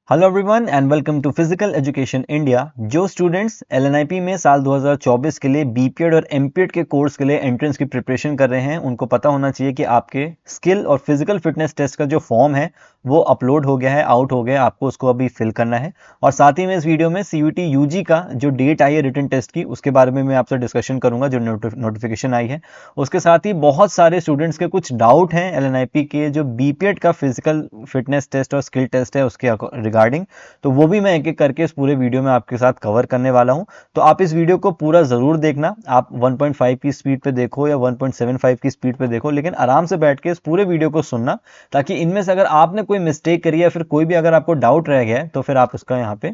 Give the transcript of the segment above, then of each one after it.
Hello everyone and welcome to physical education India. जो students LNIP में साल 2024 के लिए बीपीएड और एमपीएड के कोर्स के लिए एंट्रेंस की प्रिपरेशन कर रहे हैं, उनको पता होना चाहिए कि आपके स्किल और फिजिकल फिटनेस टेस्ट का जो फॉर्म है वो अपलोड हो गया है, आउट हो गया है, आपको उसको अभी फिल करना है। और साथ ही में इस वीडियो में सीयूटी यूजी का जो डेट आई है रिटन टेस्ट की, उसके बारे में मैं आपसे डिस्कशन करूंगा, जो नोटिफिकेशन आई है। उसके साथ ही बहुत सारे स्टूडेंट्स के कुछ डाउट हैं एलएनआईपी के जो बीपीएड का फिजिकल फिटनेस टेस्ट और स्किल टेस्ट है उसके रिगार्डिंग, तो वो भी मैं एक एक करके इस पूरे वीडियो में आपके साथ कवर करने वाला हूं। तो आप इस वीडियो को पूरा जरूर देखना। आप 1.5 की स्पीड पे देखो या 1.75 की स्पीड पे देखो, लेकिन आराम से बैठ के इस पूरे वीडियो को सुनना, ताकि इनमें से अगर आपने कोई मिस्टेक करी है, फिर कोई भी अगर आपको डाउट रह गया है, तो फिर आप उसका यहाँ पे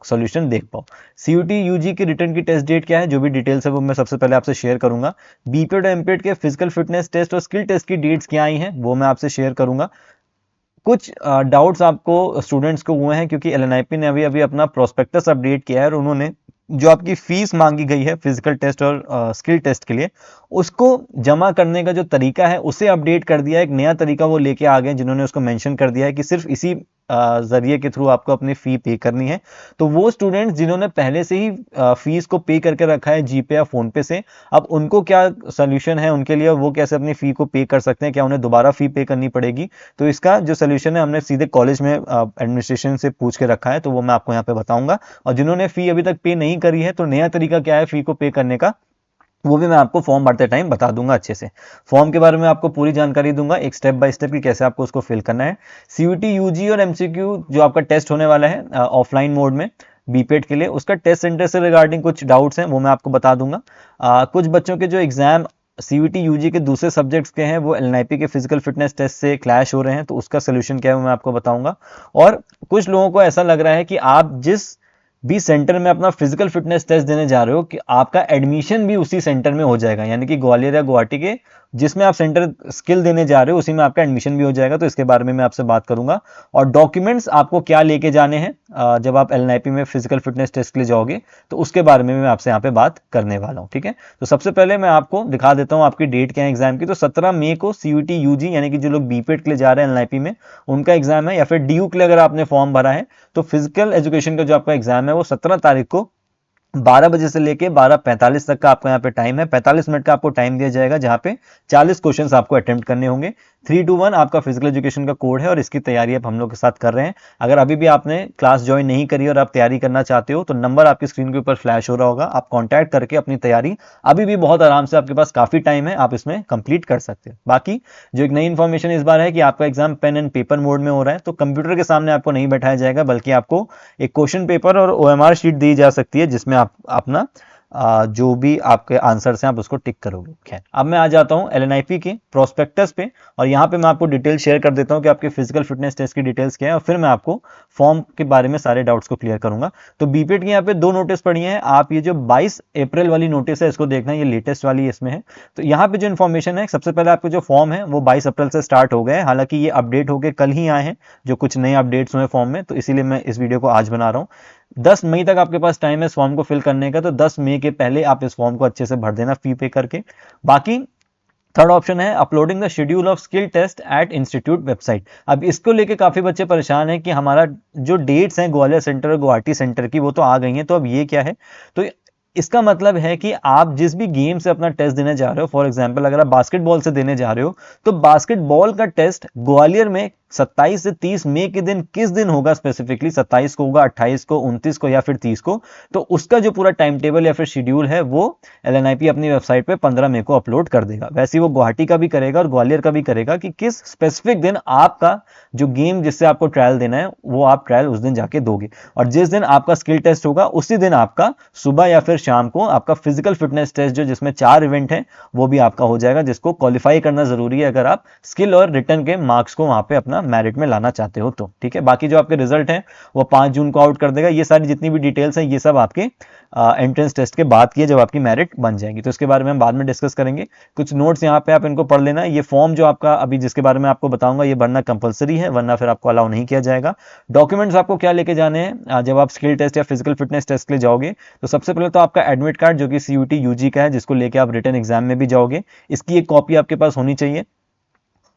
सॉल्यूशन देख पाओ। सीयूटी यूजी की रिटर्न की टेस्ट डेट क्या है, जो भी डिटेल्स है वो मैं सबसे पहले आपसे शेयर करूंगा। बीपीएड और एमपीएड के फिजिकल फिटनेस टेस्ट और स्किल टेस्ट की डेट्स क्या आई हैं वो मैं आपसे शेयर करूंगा। कुछ डाउट्स आपको स्टूडेंट्स को हुए हैं क्योंकि एलएनआईपी ने अभी अभी अपना प्रोस्पेक्टस अपडेट किया है और उन्होंने जो आपकी फीस मांगी गई है फिजिकल टेस्ट और स्किल टेस्ट के लिए, उसको जमा करने का जो तरीका है उसे अपडेट कर दिया है। एक नया तरीका वो लेके आ गए जिन्होंने उसको मेंशन कर दिया है कि सिर्फ इसी जरिए के थ्रू आपको अपनी फी पे करनी है। तो वो स्टूडेंट्स जिन्होंने पहले से ही फीस को पे करके रखा है जीपे या फोन पे से, अब उनको क्या सोल्यूशन है उनके लिए, वो कैसे अपनी फी को पे कर सकते हैं, क्या उन्हें दोबारा फी पे करनी पड़ेगी? तो इसका जो सोल्यूशन है हमने सीधे कॉलेज में एडमिनिस्ट्रेशन से पूछ के रखा है, तो वो मैं आपको यहाँ पे बताऊंगा। और जिन्होंने फी अभी तक पे नहीं करी है, तो नया तरीका क्या है फी को पे करने का, वो भी मैं आपको फॉर्म भरते टाइम बता दूंगा अच्छे से। फॉर्म के बारे में आपको पूरी जानकारी दूंगा, एक स्टेप बाय स्टेप की कैसे आपको उसको फिल करना है। सीयूटी यूजी और एमसीक्यू जो आपका टेस्ट होने वाला है ऑफलाइन मोड में बीपीएड के लिए, उसका टेस्ट सेंटर से रिगार्डिंग कुछ डाउट्स हैं वो मैं आपको बता दूंगा। कुछ बच्चों के जो एग्जाम सीयूटी यूजी के दूसरे सब्जेक्ट्स के हैं वो एलएनआईपी के फिजिकल फिटनेस टेस्ट से क्लैश हो रहे हैं, तो उसका सोल्यूशन क्या है वो मैं आपको बताऊंगा। और कुछ लोगों को ऐसा लग रहा है कि आप जिस भी सेंटर में अपना फिजिकल फिटनेस टेस्ट देने जा रहे हो कि आपका एडमिशन भी उसी सेंटर में हो जाएगा, यानी कि ग्वालियर या गुवाहाटी के जिसमें आप सेंटर स्किल देने जा रहे हो उसी में आपका एडमिशन भी हो जाएगा। तो इसके बारे में मैं आपसे बात करूंगा। और डॉक्यूमेंट्स आपको क्या लेके जाने हैं जब आप एलएनआईपी में फिजिकल फिटनेस टेस्ट के लिए जाओगे, तो उसके बारे में मैं आपसे यहाँ पे बात करने वाला हूँ। ठीक है, तो सबसे पहले मैं आपको दिखा देता हूँ आपकी डेट क्या है एग्जाम की। तो 17 मई को सीयूटी यूजी यानी कि जो लोग बीपीएड के लिए जा रहे हैं एलएनआईपी में, उनका एग्जाम है। या फिर डीयू के लिए अगर आपने फॉर्म भरा है, तो फिजिकल एजुकेशन का जो आपका एग्जाम है वो 17 तारीख को 12 बजे से लेके 12:45 तक का आपका यहाँ पे टाइम है। 45 मिनट का आपको टाइम दिया जाएगा, जहाँ पे 40 क्वेश्चंस आपको अटेम्प्ट करने होंगे। 3-2-1 आपका फिजिकल एजुकेशन का कोड है और इसकी तैयारी अब हम लोग के साथ कर रहे हैं। अगर अभी भी आपने क्लास ज्वाइन नहीं करी और आप तैयारी करना चाहते हो, तो नंबर आपकी स्क्रीन के ऊपर फ्लैश हो रहा होगा, आप कॉन्टैक्ट करके अपनी तैयारी अभी भी बहुत आराम से, आपके पास काफी टाइम है, आप इसमें कंप्लीट कर सकते हैं। बाकी जो एक नई इन्फॉर्मेशन इस बार है कि आपका exam pen and paper mode में हो रहा है, तो कंप्यूटर के सामने आपको नहीं बैठाया जाएगा, बल्कि आपको एक क्वेश्चन पेपर और ओएमआर शीट दी जा सकती है, जिसमें आप अपना जो भी आपके आंसर्स हैं आप उसको टिक करोगे। खैर, अब मैं आ जाता हूं एलएनआईपी के प्रोस्पेक्टस पे, और यहां पे मैं आपको डिटेल शेयर कर देता हूं कि आपके फिजिकल फिटनेस टेस्ट की डिटेल्स क्या है, और फिर मैं आपको फॉर्म के बारे में सारे डाउट्स को क्लियर करूंगा। तो बीपीएड की यहाँ पे 2 नोटिस पड़ी हैं। आप ये जो 22 अप्रैल वाली नोटिस है इसको देखना, ये लेटेस्ट वाली इसमें है। तो यहाँ पे जो इन्फॉर्मेशन है, सबसे पहले आपके जो फॉर्म है वो 22 अप्रैल से स्टार्ट हो गए, हालांकि ये अपडेट होकर कल ही आए हैं, जो कुछ नए अपडेट्स हुए फॉर्म में, तो इसीलिए मैं इस वीडियो को आज बना रहा हूँ। 10 मई तक आपके पास टाइम है इस फॉर्म को फिल करने का, तो 10 मई के पहले आप इस फॉर्म को अच्छे से भर देना फी पे करके। बाकी थर्ड ऑप्शन है uploading the schedule of skill test at institute website. अब इसको लेके काफी बच्चे परेशान हैं कि हमारा जो डेट्स हैं ग्वालियर सेंटर और गुवाहाटी सेंटर की वो तो आ गई हैं, तो अब ये क्या है? तो इसका मतलब है कि आप जिस भी गेम से अपना टेस्ट देने जा रहे हो, फॉर एग्जांपल अगर आप बास्केटबॉल से देने जा रहे हो, तो बास्केटबॉल का टेस्ट ग्वालियर में 27 से 30 मई के दिन किस दिन होगा, स्पेसिफिकली 27 को होगा, 28 को, 29 को या फिर 30 को, तो उसका जो पूरा टाइम टेबल या फिर शेड्यूल है वो एलएनआईपी अपनी वेबसाइट पे 15 मई को अपलोड कर देगा। वैसे ही वो गुवाहाटी का भी करेगा और ग्वालियर का भी करेगा कि किस स्पेसिफिक दिन आपका जो गेम जिससे आपको ट्रायल देना है वो आप ट्रायल उस दिन जाके दोगे। और जिस दिन आपका स्किल टेस्ट होगा उसी दिन आपका सुबह या फिर शाम को आपका फिजिकल फिटनेस टेस्ट, जो जिसमें 4 इवेंट है, वो भी आपका हो जाएगा, जिसको क्वालिफाई करना जरूरी है अगर आप स्किल और रिटर्न के मार्क्स को वहां पे अपना मेरिट में लाना चाहते हो तो। ठीक है, बाकी जो आपके रिजल्ट हैं वो 5 जून को आउट कर देगा। ये सारी जितनी भी डिटेल्स हैं ये सब आपके एंट्रेंस टेस्ट के बाद की है, जब आपकी मेरिट बन जाएगी, तो इसके बारे में हम बाद में डिस्कस करेंगे। कुछ नोट्स यहाँ पे आप इनको पढ़ लेना। ये फॉर्म जो आपका अभी जिसके बारे में आपको बताऊंगा ये भरना कंपलसरी है, वरना फिर आपको अलाउ नहीं किया जाएगा। डॉक्यूमेंट्स आपको क्या लेके जाने हैं जब आप स्किल टेस्ट या फिजिकल फिटनेस टेस्ट के लिए जाओगे? तो सबसे पहले तो आपका एडमिट कार्ड जो कि सीयूटी यूजी का है, जिसको लेके आप रिटर्न एग्जाम में भी जाओगे, इसकी एक कॉपी आपके पास होनी चाहिए।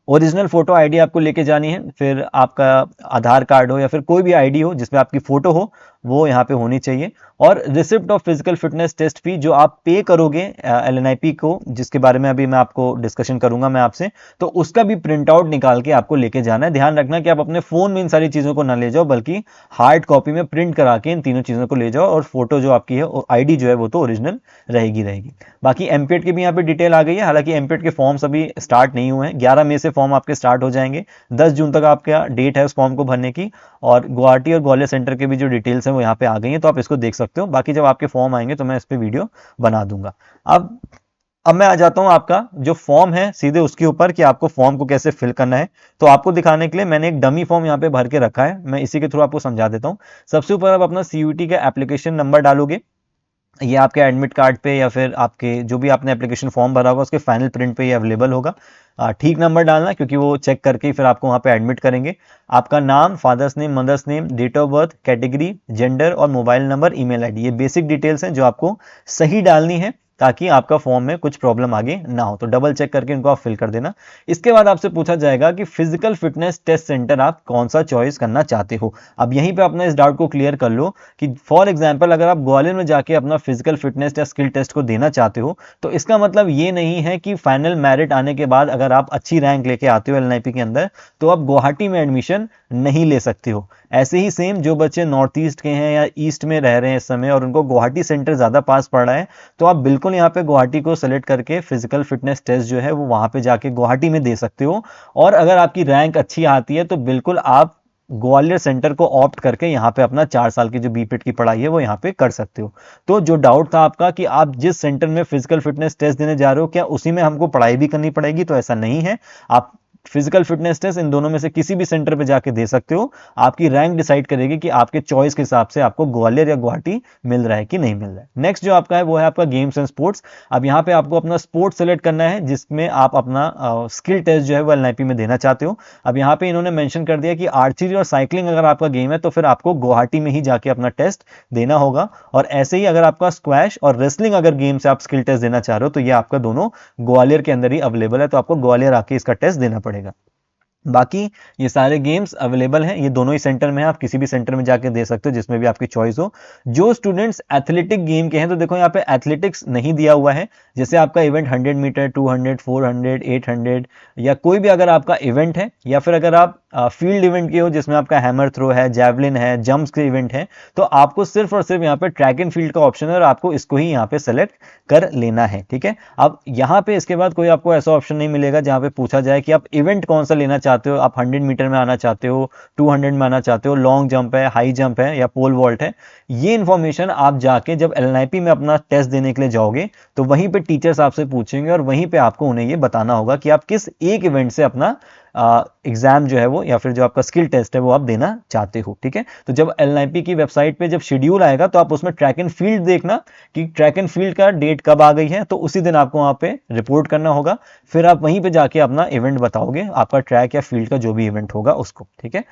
ओरिजिनल फोटो आईडी आपको लेके जानी है, फिर आपका आधार कार्ड हो या फिर कोई भी आईडी हो जिसमें आपकी फोटो हो वो यहाँ पे होनी चाहिए। और receipt of physical fitness test fee जो आप पे करोगे एलएनआईपी को, जिसके बारे में अभी मैं आपको डिस्कशन करूंगा मैं आपसे, तो उसका भी प्रिंट आउट निकाल के आपको लेके जाना है। ध्यान रखना कि आप अपने फोन में इन सारी चीजों को ना ले जाओ, बल्कि हार्ड कॉपी में प्रिंट करा के इन तीनों चीजों को ले जाओ, और फोटो जो आपकी है आईडी जो है वो तो ओरिजिनल रहेगी। बाकी एमपीएड की भी यहाँ पे डिटेल आ गई है। हालांकि एमपीएड के फॉर्म्स अभी स्टार्ट नहीं हुए हैं, 11 मई से फॉर्म आपके स्टार्ट हो जाएंगे, 10 जून तक आपका डेट है उस फॉर्म को भरने की। और गुवाहाटी और ग्वालियर सेंटर के भी जो डिटेल्स हैं वो यहाँ पे आ गई हैं, तो आप इसको देख सकते हो। बाकी जब आपके फॉर्म आएंगे तो मैं इस पर वीडियो बना दूंगा। अब मैं आ जाता हूं आपका जो फॉर्म है सीधे उसके ऊपर कि आपको फॉर्म को कैसे फिल करना है। तो आपको दिखाने के लिए मैंने एक डमी फॉर्म यहाँ पे भर के रखा है, मैं इसी के थ्रू आपको समझा देता हूँ। सबसे ऊपर आप अपना सीयूटी का एप्लीकेशन नंबर डालोगे, ये आपके एडमिट कार्ड पे या फिर आपके जो भी आपने एप्लीकेशन फॉर्म भरा होगा उसके फाइनल प्रिंट पे ये अवेलेबल होगा। ठीक नंबर डालना, क्योंकि वो चेक करके फिर आपको वहाँ पे एडमिट करेंगे। आपका नाम, father's name, mother's name, date of birth, category, gender और मोबाइल नंबर, ईमेल आईडी, ये बेसिक डिटेल्स हैं जो आपको सही डालनी है ताकि आपका फॉर्म में कुछ प्रॉब्लम आगे ना हो। तो डबल चेक करके इनको आप फिल कर देना। इसके बाद आपसे पूछा जाएगा कि फिजिकल फिटनेस टेस्ट सेंटर आप कौन सा चॉइस करना चाहते हो। अब यहीं पे अपना इस डाउट को क्लियर कर लो कि फॉर एग्जांपल अगर आप ग्वालियर में जाके अपना फिजिकल फिटनेस या स्किल टेस्ट को देना चाहते हो, तो इसका मतलब ये नहीं है कि फाइनल मेरिट आने के बाद अगर आप अच्छी रैंक लेके आते हो एलएनआईपी के अंदर तो आप गुवाहाटी में एडमिशन नहीं ले सकते हो। ऐसे ही सेम जो बच्चे नॉर्थ ईस्ट के हैं या ईस्ट में रह रहे हैं इस समय और उनको गुवाहाटी सेंटर ज्यादा पास पड़ रहा है, तो आप बिल्कुल यहाँ पे गुवाहाटी को सेलेक्ट करके फिजिकल फिटनेस टेस्ट जो है वो वहां पे जाके गुवाहाटी में दे सकते हो। और अगर आपकी रैंक अच्छी आती है तो बिल्कुल आप ग्वालियर सेंटर को ऑप्ट करके यहाँ पे अपना 4 साल की जो बीपीएड की पढ़ाई है वो यहाँ पे कर सकते हो। तो जो डाउट था आपका कि आप जिस सेंटर में फिजिकल फिटनेस टेस्ट देने जा रहे हो क्या उसी में हमको पढ़ाई भी करनी पड़ेगी, तो ऐसा नहीं है। आप फिजिकल फिटनेस टेस्ट इन दोनों में से किसी भी सेंटर पे जाके दे सकते हो। आपकी रैंक डिसाइड करेगी कि आपके चॉइस के हिसाब से आपको ग्वालियर या गुवाहाटी मिल रहा है कि नहीं मिल रहा है। नेक्स्ट जो आपका है वो है आपका गेम्स एंड स्पोर्ट्स। अब यहाँ पे आपको अपना स्पोर्ट्स सेलेक्ट करना है जिसमें आप अपना स्किल टेस्ट जो है वो एलएनआईपी में देना चाहते हो। अब यहाँ पे इन्होंने मेंशन कर दिया कि आर्चरी और साइकिलिंग अगर आपका गेम है तो फिर आपको गुवाहाटी में ही जाके अपना टेस्ट देना होगा। और ऐसे ही अगर आपका स्क्वैश और रेसलिंग अगर गेम से आप स्किल टेस्ट देना चाह रहे हो तो ये आपका दोनों ग्वालियर के अंदर ही अवेलेबल है, तो आपको ग्वालियर आके इसका टेस्ट देना पड़ेगा। बाकी ये सारे गेम्स अवेलेबल हैं, ये दोनों ही सेंटर में है, आप किसी भी सेंटर में जाके दे सकते हो जिसमें भी आपकी चॉइस हो। जो स्टूडेंट्स एथलेटिक गेम के हैं तो देखो यहाँ पे एथलेटिक्स नहीं दिया हुआ है। जैसे आपका इवेंट 100 मीटर, 200, 400, 800 या कोई भी अगर आपका इवेंट है, या फिर अगर आप फील्ड इवेंट के हो जिसमें आपका हैमर थ्रो है, जैवलिन है, जंप्स के इवेंट है, तो आपको सिर्फ और सिर्फ यहाँ पे ट्रैक एंड फील्ड का ऑप्शन है और आपको इसको ही यहाँ पे सेलेक्ट कर लेना है। ठीक है, अब यहाँ पे इसके बाद कोई आपको ऐसा ऑप्शन नहीं मिलेगा जहाँ पे पूछा जाए कि आप इवेंट कौन सा लेना चाहते हो, आप 100 मीटर में आना चाहते हो, 200 में आना चाहते हो, लॉन्ग जंप है, हाई जंप है या पोल वॉल्ट है। ये इन्फॉर्मेशन आप जाके जब एलएनआईपी में अपना टेस्ट देने के लिए जाओगे तो वहीं पे टीचर्स आपसे पूछेंगे और वहीं पे आपको उन्हें ये बताना होगा कि आप किस एक इवेंट से अपना एग्जाम जो है वो या फिर जो आपका स्किल टेस्ट है वो आप देना चाहते हो। ठीक है, तो जब एलएनआईपी की वेबसाइट पे जब शेड्यूल आएगा तो आप उसमें ट्रैक एंड फील्ड देखना कि ट्रैक एंड फील्ड का डेट कब आ गई है, तो उसी दिन आपको वहां पे रिपोर्ट करना होगा। फिर आप वहीं पे जाके अपना इवेंट बताओगे, आपका ट्रैक या फील्ड का जो भी इवेंट होगा उसको। ठीक है,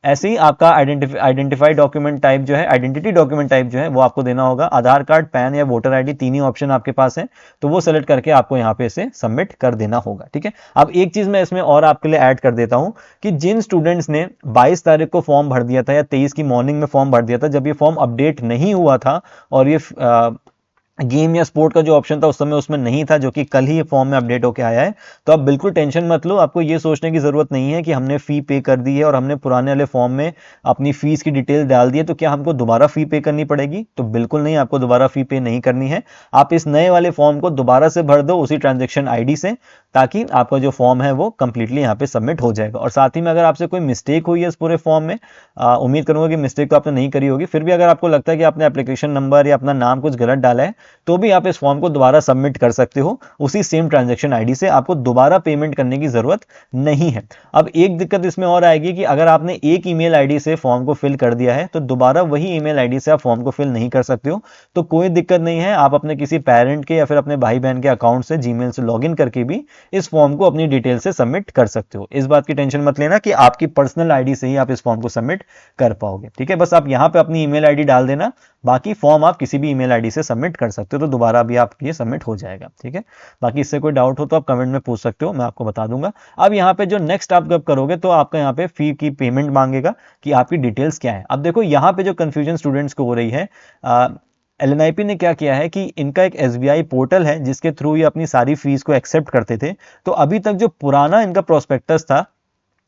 ऐसे ही आपका आइडेंटिफाई डॉक्यूमेंट टाइप जो है, आइडेंटिटी डॉक्यूमेंट टाइप जो है वो आपको देना होगा। आधार कार्ड, पैन या वोटर आईडी, तीन ही ऑप्शन आपके पास है, तो वो सेलेक्ट करके आपको यहाँ पे इसे सबमिट कर देना होगा। ठीक है, अब एक चीज मैं इसमें और आपके लिए ऐड कर देता हूं कि जिन स्टूडेंट्स ने 22 तारीख को फॉर्म भर दिया था या 23 की मॉर्निंग में फॉर्म भर दिया था, जब ये फॉर्म अपडेट नहीं हुआ था और ये गेम या स्पोर्ट का जो ऑप्शन था उस समय उसमें नहीं था, जो कि कल ही फॉर्म में अपडेट होकर आया है, तो आप बिल्कुल टेंशन मत लो। आपको ये सोचने की जरूरत नहीं है कि हमने फी पे कर दी है और हमने पुराने वाले फॉर्म में अपनी फीस की डिटेल डाल दी है तो क्या हमको दोबारा फी पे करनी पड़ेगी, तो बिल्कुल नहीं, आपको दोबारा फी पे नहीं करनी है। आप इस नए वाले फॉर्म को दोबारा से भर दो उसी ट्रांजेक्शन आईडी से, ताकि आपका जो फॉर्म है वो कंप्लीटली यहाँ पे सबमिट हो जाएगा। और साथ ही में अगर आपसे कोई मिस्टेक हुई है इस पूरे फॉर्म में, उम्मीद करूंगा कि मिस्टेक तो आपने नहीं करी होगी, फिर भी अगर आपको लगता है कि आपने एप्लीकेशन नंबर या अपना नाम कुछ गलत डाला है तो भी आप इस फॉर्म को दोबारा सबमिट कर सकते हो उसी सेम ट्रांजैक्शन आईडी से, आपको दोबारा पेमेंट करने की जरूरत नहीं है। अब एक दिक्कत इसमें और आएगी कि अगर आपने एक ईमेल आईडी से फॉर्म को फिल कर दिया है तो दोबारा वही ईमेल आईडी से आप फॉर्म को फिल नहीं कर सकते हो, तो कोई दिक्कत नहीं है, आप अपने किसी पेरेंट के या फिर अपने भाई बहन के अकाउंट से जीमेल से लॉगिन करके भी इस फॉर्म को अपनी डिटेल से सबमिट कर सकते हो। इस बात की टेंशन मत लेना कि आपकी पर्सनल आईडी से ही आप इस फॉर्म को सबमिट कर पाओगे। ठीक है, बस आप यहां पे अपनी ईमेल आईडी डाल देना, बाकी फॉर्म आप किसी भी ईमेल आईडी से सबमिट कर सकते हो। सकते हो, तो दोबारा भी आप ये सबमिट हो जाएगा। ठीक है, बाकी इससे कोई डाउट हो तो आप कमेंट में पूछ सकते हो, मैं आपको बता दूंगा। अब यहाँ पे जो नेक्स्ट आप जब करोगे तो आपका यहाँ पे फी की पेमेंट मांगेगा कि आपकी डिटेल्स क्या है। अब देखो यहाँ पे जो कंफ्यूजन स्टूडेंट्स को हो रही है, एलएनआईपी ने क्या किया है कि इनका एक एसबीआई पोर्टल है जिसके थ्रू ये अपनी सारी फीस को एक्सेप्ट करते थे। तो अभी तक जो पुराना इनका प्रोस्पेक्टस था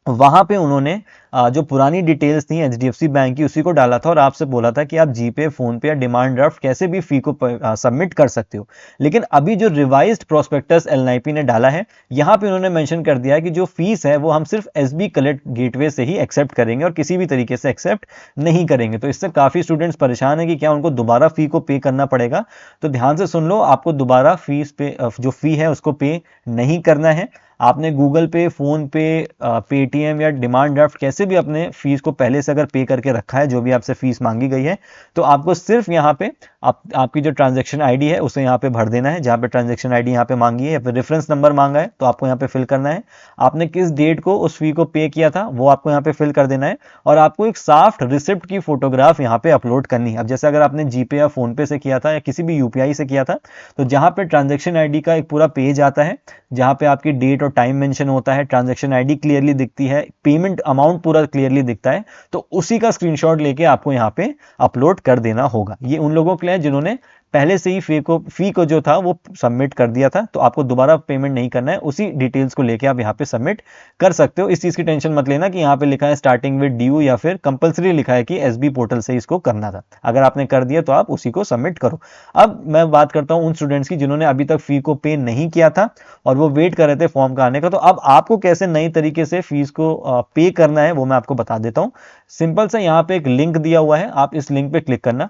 वहां पे उन्होंने जो पुरानी डिटेल्स थी एचडीएफसी बैंक की उसी को डाला था और आपसे बोला था कि आप जीपे, फोन पे या डिमांड ड्राफ्ट कैसे भी फी को सबमिट कर सकते हो। लेकिन अभी जो रिवाइज्ड प्रोस्पेक्टस एलएनआईपी ने डाला है, यहाँ पे उन्होंने मेंशन कर दिया है कि जो फीस है वो हम सिर्फ एसबी कलेक्ट गेटवे से ही एक्सेप्ट करेंगे और किसी भी तरीके से एक्सेप्ट नहीं करेंगे। तो इससे काफी स्टूडेंट्स परेशान है कि क्या उनको दोबारा फी को पे करना पड़ेगा। तो ध्यान से सुन लो, आपको दोबारा फीस पे जो फी है उसको पे नहीं करना है। आपने गूगल पे, फोन पे, पेटीएम या डिमांड ड्राफ्ट कैसे भी अपने फीस को पहले से अगर पे करके रखा है, जो भी आपसे फीस मांगी गई है, तो आपको सिर्फ यहाँ पे आपकी जो ट्रांजैक्शन आईडी है उसे यहाँ पे भर देना है। जहाँ पे ट्रांजैक्शन आईडी यहाँ पे मांगी है या फिर रेफरेंस नंबर मांगा है तो आपको यहाँ पे फिल करना है। आपने किस डेट को उस फी को पे किया था वो आपको यहाँ पे फिल कर देना है और आपको एक सॉफ्ट रिसिप्ट की फोटोग्राफ यहाँ पे अपलोड करनी है। अब जैसे अगर आपने जीपे या फोन पे से किया था या किसी भी यूपीआई से किया था, तो जहाँ पे ट्रांजैक्शन आईडी का एक पूरा पेज आता है जहाँ पे आपकी डेट और टाइम मेंशन होता है, ट्रांजैक्शन आईडी क्लियरली दिखती है, पेमेंट अमाउंट पूरा क्लियरली दिखता है, तो उसी का स्क्रीनशॉट लेके आपको यहाँ पे अपलोड कर देना होगा। ये उन लोगों के लिए जिन्होंने पहले से ही फी को जो था वो सबमिट कर दिया था, तो आपको दोबारा पेमेंट नहीं करना है, उसी डिटेल्स को लेके आप यहाँ पे सबमिट कर सकते हो। इस चीज की टेंशन मत लेना कि यहाँ पे लिखा है स्टार्टिंग विद ड्यू या फिर कंपलसरी लिखा है कि एसबी पोर्टल से इसको करना था। अगर आपने कर दिया तो आप उसी को सबमिट करो। अब मैं बात करता हूँ उन स्टूडेंट्स की जिन्होंने अभी तक फी को पे नहीं किया था और वो वेट कर रहे थे फॉर्म का आने का। तो अब आपको कैसे नई तरीके से फीस को पे करना है वो मैं आपको बता देता हूँ। सिंपल सा यहाँ पे एक लिंक दिया हुआ है, आप इस लिंक पे क्लिक करना।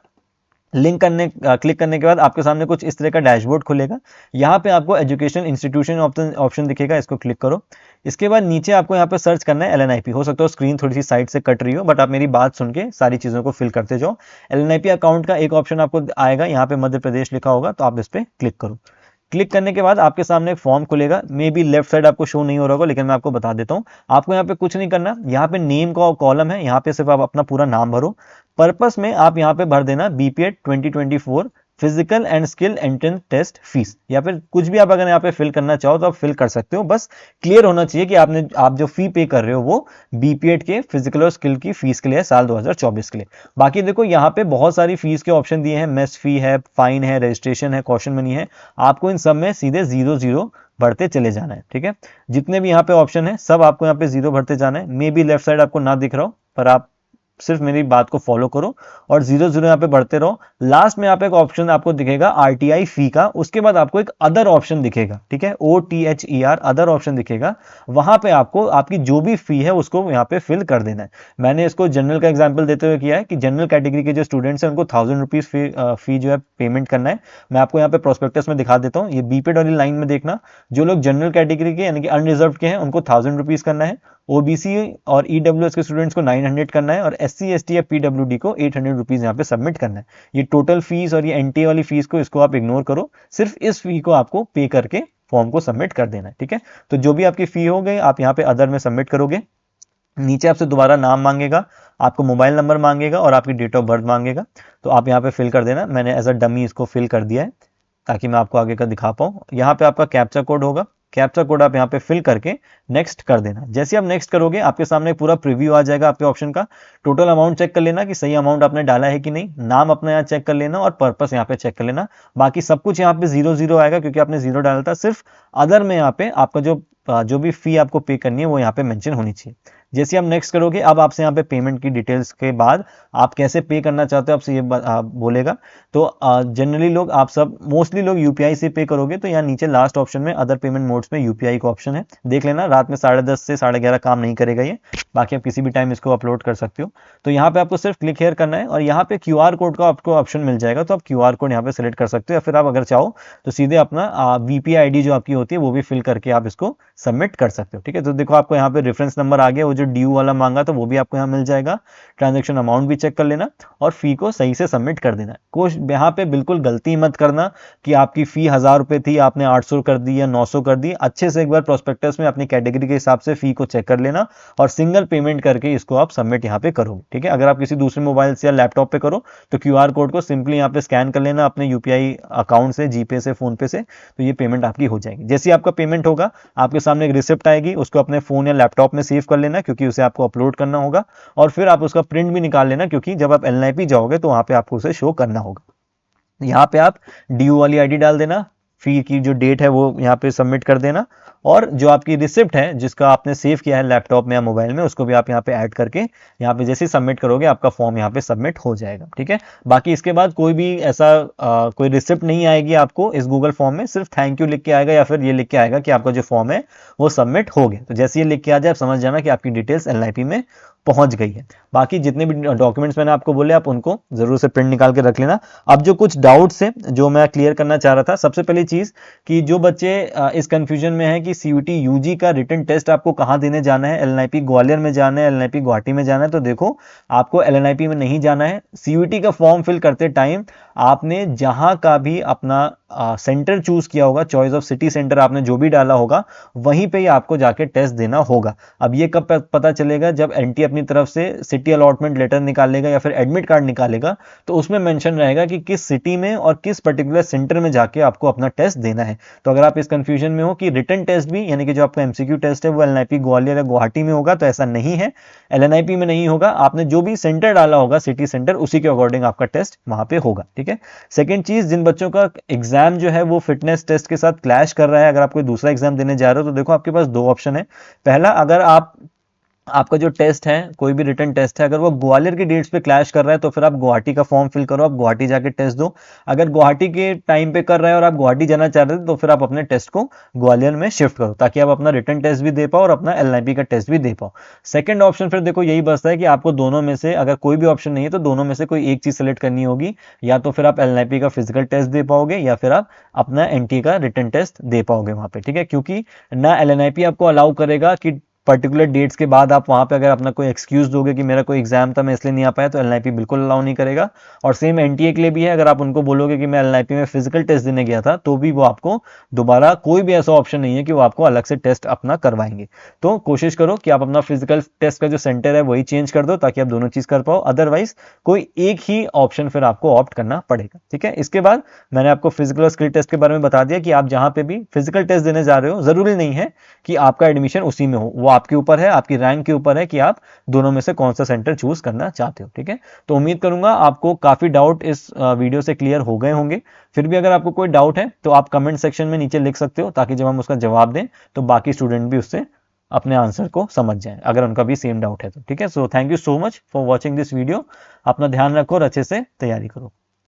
क्लिक करने के बाद आपके सामने कुछ इस तरह का डैशबोर्ड खुलेगा। यहाँ पे आपको एजुकेशन इंस्टीट्यूशन ऑप्शन दिखेगा, इसको क्लिक करो। इसके बाद नीचे आपको यहाँ पे सर्च करना है एलएनआईपी। हो सकता है स्क्रीन थोड़ी सी साइड से कट रही हो, बट आप मेरी बात सुन के सारी चीजों को फिल करते जाओ। एलएनआईपी अकाउंट का एक ऑप्शन आपको आएगा, यहाँ पे मध्य प्रदेश लिखा होगा, तो आप इस पे क्लिक करो। क्लिक करने के बाद आपके सामने एक फॉर्म खुलेगा, मे बी लेफ्ट साइड आपको शो नहीं हो रहा होगा, लेकिन मैं आपको बता देता हूँ। आपको यहाँ पे कुछ नहीं करना, यहाँ पे नेम का कॉलम है, यहाँ पे सिर्फ आप अपना पूरा नाम भरो। पर्पस में आप यहाँ पे भर देना BPEd 2024 physical and skill entrance test fees, या फिर कुछ भी आप अगर यहाँ पे फिल करना चाहो तो आप फिल कर सकते हो। बस क्लियर होना चाहिए कि आप जो फी पे कर रहे हो वो बीपीएड के फिजिकल और स्किल की फीस के लिए है, साल 2024 के लिए। बाकी देखो यहाँ पे बहुत सारी फीस के ऑप्शन दिए हैं, मेस फी है, फाइन है, रजिस्ट्रेशन है, कॉशन मनी है। आपको इन सब में सीधे 0 भरते चले जाना है। ठीक है, जितने भी यहाँ पे ऑप्शन है सब आपको यहाँ पे 0 भरते जाना है। मे बी लेफ्ट साइड आपको ना दिख रहा हो, पर आप सिर्फ मेरी बात को फॉलो करो और 0 यहाँ पे बढ़ते रहो। लास्ट में यहाँ पे एक ऑप्शन आपको दिखेगा आरटीआई फी का, उसके बाद आपको एक अदर ऑप्शन दिखेगा, ठीक है, OTHER अदर ऑप्शन दिखेगा। वहां पे आपको आपकी जो भी फी है उसको यहाँ पे फिल कर देना है। मैंने इसको जनरल का एग्जांपल देते हुए किया है कि जनरल कैटेगरी के जो स्टूडेंट्स हैं उनको 1000 रुपीज फी जो है पेमेंट करना है। मैं आपको यहाँ पे प्रोस्पेक्टस में दिखा देता हूँ, ये बीपीएड वाली लाइन में देखना, जो लोग जनरल कैटेगरी के यानी कि अनरिजर्व के हैं उनको 1000 रुपीज करना है, ओबीसी और ईडब्ल्यूएस के स्टूडेंट्स को 900 करना है और एससी एसटी या पीडब्ल्यूडी को 800 रुपीज यहाँ पे सबमिट करना है। ये टोटल फीस और ये एनटीए वाली फीस को इसको आप इग्नोर करो, सिर्फ इस फी को आपको पे करके फॉर्म को सबमिट कर देना है। ठीक है, तो जो भी आपकी फी हो गई आप यहाँ पे अदर में सबमिट करोगे। नीचे आपसे दोबारा नाम मांगेगा, आपको मोबाइल नंबर मांगेगा और आपकी डेट ऑफ बर्थ मांगेगा, तो आप यहाँ पे फिल कर देना। मैंने एज अ डमी इसको फिल कर दिया है ताकि मैं आपको आगे का दिखा पाऊँ। यहाँ पे आपका कैप्चा कोड होगा, कैप्चा कोड आप यहाँ पे फिल करके नेक्स्ट कर देना। जैसे आप नेक्स्ट करोगे आपके सामने पूरा प्रीव्यू आ जाएगा आपके ऑप्शन का। टोटल अमाउंट चेक कर लेना कि सही अमाउंट आपने डाला है कि नहीं, नाम अपना यहाँ चेक कर लेना और पर्पस यहाँ पे चेक कर लेना। बाकी सब कुछ यहाँ पे 0 आएगा क्योंकि आपने 0 डाला था। सिर्फ अदर में यहाँ पे आपका जो भी फी आपको पे करनी है वो यहाँ पे मेंशन होनी चाहिए। जैसे आप नेक्स्ट करोगे अब आपसे यहाँ पे पेमेंट की डिटेल्स के बाद आप कैसे पे करना चाहते हो आपसे ये बोलेगा। तो जनरली लोग आप सब मोस्टली लोग यूपीआई से पे करोगे, तो यहाँ नीचे लास्ट ऑप्शन में अदर पेमेंट मोड्स में यूपीआई का ऑप्शन है, देख लेना। रात में 10:30 से 11:30 काम नहीं करेगा ये, बाकी आप किसी भी टाइम इसको अपलोड कर सकते हो। तो यहाँ पे आपको सिर्फ क्लिक हेयर करना है और यहाँ पे क्यूआर कोड का आपको ऑप्शन मिल जाएगा, तो आप क्यूआर कोड यहाँ पे सिलेक्ट कर सकते हो, या फिर आप अगर चाहो तो सीधे अपना वीपीआई आईडी जो आपकी होती है वो भी फिल करके आप इसको सबमिट कर सकते हो। ठीक है, तो देखो आपको यहाँ पे रेफरेंस नंबर आ गया, वो जो जो ड्यू वाला मांगा तो वो भी आपको यहाँ मिल जाएगा। ट्रांजेक्शन अमाउंट भी चेक कर लेना और फी को सही से सबमिट कर देना। कोश यहाँ पे बिल्कुल गलती मत करना कि आपकी फी 1000 रुपये थी, आपने 800 कर दी या 900 कर दी। अच्छे से एक बार प्रोस्पेक्टस में अपनी कैटेगरी के हिसाब से फी को चेक कर लेना और सिंगल पेमेंट करके इसको आप सबमिट यहाँ पे करोगे, ठीक है। अगर आप किसी दूसरे मोबाइल से या लैपटॉप पे करो तो QR कोड को सिंपली यहाँ पे स्कैन कर लेना अपने UPI अकाउंट से, जीपे से, फोन पे से, तो ये पेमेंट आपकी हो जाएगी। जैसे ही आपका पेमेंट होगा आपके सामने एक रिसिप्ट आएगी, उसको अपने फोन या लैपटॉप में सेव कर लेना क्योंकि उसे आपको अपलोड करना होगा, और फिर आप उसका प्रिंट भी निकाल लेना क्योंकि जब आप LNIP जाओगे तो वहां पे आपको उसे शो करना होगा। यहाँ पे आप ड्यू वाली ID डाल देना, फी की जो डेट है वो यहाँ पे सबमिट कर देना, और जो आपकी रिसिप्ट है जिसका आपने सेव किया है लैपटॉप में या मोबाइल में उसको भी आप यहाँ पे ऐड करके यहाँ पे जैसे ही सबमिट करोगे आपका फॉर्म यहाँ पे सबमिट हो जाएगा, ठीक है। बाकी इसके बाद कोई भी ऐसा कोई रिसिप्ट नहीं आएगी आपको इस गूगल फॉर्म में, सिर्फ थैंक यू लिख के आएगा या फिर ये लिख के आएगा कि आपका जो फॉर्म है वो सबमिट हो गया। तो जैसे ये लिख के आ जाए आप समझ जाना कि आपकी डिटेल्स LNIP में पहुंच गई है। बाकी जितने भी डॉक्यूमेंट्स मैंने आपको बोले आप उनको जरूर से प्रिंट निकाल के रख लेना। अब जो कुछ डाउट्स हैं जो मैं क्लियर करना चाह रहा था, सबसे पहली चीज कि जो बच्चे इस कंफ्यूजन में है कि CUT UG का रिटन टेस्ट आपको कहाँ देने जाना है, LNIP ग्वालियर में जाना है, LNIP गुवाहाटी में जाना है, तो देखो आपको LNIP में नहीं जाना है। CUT का फॉर्म फिल करते टाइम आपने जहां का भी अपना सेंटर चूज किया होगा, चॉइस ऑफ सिटी सेंटर आपने जो भी डाला होगा वहीं पे ही आपको जाके टेस्ट देना होगा। अब ये कब पता चलेगा, जब NTA अपनी तरफ से सिटी अलॉटमेंट लेटर निकालेगा या फिर एडमिट कार्ड निकालेगा तो उसमें मेंशन रहेगा कि किस सिटी में और किस पर्टिकुलर सेंटर में जाके आपको अपना टेस्ट देना है। तो अगर आप इस कंफ्यूजन में हो कि रिटन टेस्ट भी यानी कि जो आपका MCQ टेस्ट है वो LNIP ग्वालियर या गुवाहाटी में होगा, तो ऐसा नहीं है, LNIP में नहीं होगा। आपने जो भी सेंटर डाला होगा सिटी सेंटर उसी के अकॉर्डिंग आपका टेस्ट वहां पे होगा, ठीक है। सेकेंड चीज, जिन बच्चों का एग्जाम जो है वो फिटनेस टेस्ट के साथ क्लैश कर रहा है, अगर आप कोई दूसरा एग्जाम देने जा रहे हो तो देखो आपके पास दो ऑप्शन है। पहला, अगर आपका जो टेस्ट है कोई भी रिटन टेस्ट है अगर वो ग्वालियर की डेट्स पे क्लैश कर रहा है तो फिर आप गुवाहाटी का फॉर्म फिल करो, आप गुवाहाटी जाके टेस्ट दो। अगर गुवाहाटी के टाइम पे कर रहा है और आप गुवाहाटी जाना चाह रहे थे तो फिर आप अपने टेस्ट को ग्वालियर में शिफ्ट करो ताकि आप अपना रिटन टेस्ट भी दे पाओ और अपना LNIP का टेस्ट भी दे पाओ। सेकंड ऑप्शन फिर देखो यही बचता है कि आपको दोनों में से अगर कोई भी ऑप्शन नहीं है तो दोनों में से कोई एक चीज सेलेक्ट करनी होगी, या तो फिर आप LNIP का फिजिकल टेस्ट दे पाओगे या फिर आप अपना NTA का रिटन टेस्ट दे पाओगे वहां पे, ठीक है। क्योंकि ना LNIP आपको अलाउ करेगा कि पर्टिकुलर डेट्स के बाद आप वहां पे अगर अपना कोई एक्सक्यूज दोगे कि मेरा कोई एग्जाम था मैं इसलिए नहीं आ पाया, तो LNIP बिल्कुल अलाउ नहीं करेगा। और सेम NTA के लिए भी है, अगर आप उनको बोलोगे कि मैं LNIP में फिजिकल टेस्ट देने गया था तो भी वो आपको दोबारा कोई भी ऐसा ऑप्शन नहीं है कि वो आपको अलग से टेस्ट अपना करवाएंगे। तो कोशिश करो कि आप अपना फिजिकल टेस्ट का जो सेंटर है वही चेंज कर दो ताकि आप दोनों चीज कर पाओ, अदरवाइज कोई एक ही ऑप्शन फिर आपको ऑप्ट करना पड़ेगा, ठीक है। इसके बाद मैंने आपको फिजिकल और स्किल टेस्ट के बारे में बता दिया कि आप जहां पे भी फिजिकल टेस्ट देने जा रहे हो जरूरी नहीं है कि आपका एडमिशन उसी में हो, वो आपके ऊपर है, आपकी रैंक के ऊपर है कि आप दोनों में से कौन सा सेंटर चूज करना चाहते हो, ठीक है। तो उम्मीद करूंगा आपको काफी डाउट इस वीडियो से क्लियर हो गए होंगे। फिर भी अगर आपको कोई डाउट है तो आप कमेंट सेक्शन में नीचे लिख सकते हो ताकि जब हम उसका जवाब दें तो बाकी स्टूडेंट भी उससे अपने आंसर को समझ जाएं अगर उनका भी सेम डाउट है तो, ठीक है। So thank you so much for watching this video. अपना ध्यान रखो और अच्छे से तैयारी करो।